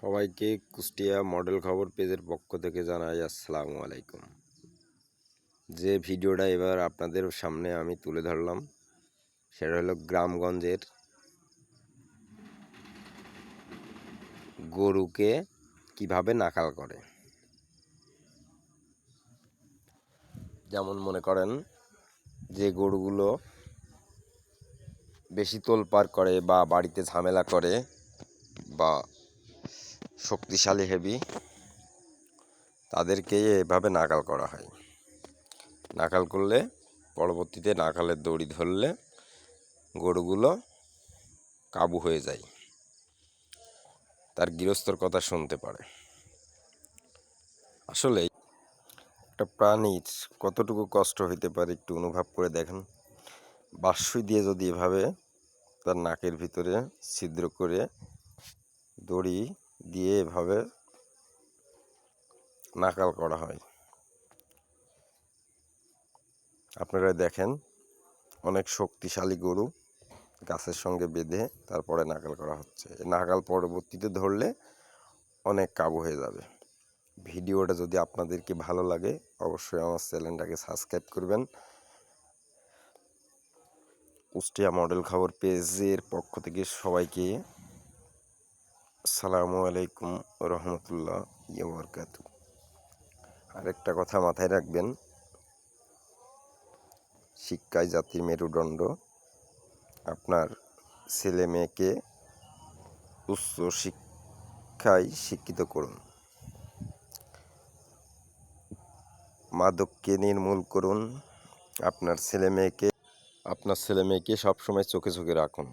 সবাইকে কুষ্টিয়া মডেল খবর পেজের পক্ষ থেকে জানাই আসসালামু আলাইকুম। যে ভিডিওটা এবার আপনাদের সামনে আমি তুলে ধরলাম সেটা হলো গ্রামগঞ্জের গরুকে কিভাবে নাকাল করে। যেমন মনে করেন যে গরুগুলো বেশি তোলপাড় করে বা বাড়িতে ঝামেলা করে বা শক্তিশালী হেভি, তাদেরকে এভাবে নাকাল করা হয়। নাকাল করলে পরবর্তীতে নাকালের দড়ি ধরলে গরুগুলো কাবু হয়ে যায়, তার গৃহস্থর কথা শুনতে পারে। আসলে একটা প্রাণীর কতটুকু কষ্ট হইতে পারে একটু অনুভব করে দেখেন। বাঁশসুই দিয়ে যদি এভাবে তার নাকের ভিতরে ছিদ্র করে দড়ি দিয়ে এভাবে নাকাল করা হয়, আপনারা দেখেন অনেক শক্তিশালী গরু গাছের সঙ্গে বেঁধে তারপরে নাকাল করা হচ্ছে। নাকাল পরবর্তীতে ধরলে অনেক কাবু হয়ে যাবে। ভিডিওটা যদি আপনাদেরকে ভালো লাগে অবশ্যই আমার চ্যানেলটাকে সাবস্ক্রাইব করবেন। কুষ্টিয়া মডেল খবর পেজের পক্ষ থেকে সবাইকে আসসালামু আলাইকুম রহমতুল্লাহ বারাকাতুহু। আরেকটা কথা মাথায় রাখবেন, শিক্ষাই জাতির মেরুদণ্ড। আপনার ছেলে মেয়েকে উচ্চ শিক্ষায় শিক্ষিত করুন, মাদককে নির্মূল করুন, আপনার ছেলে মেয়েকে সবসময় চোখে চোখে রাখুন।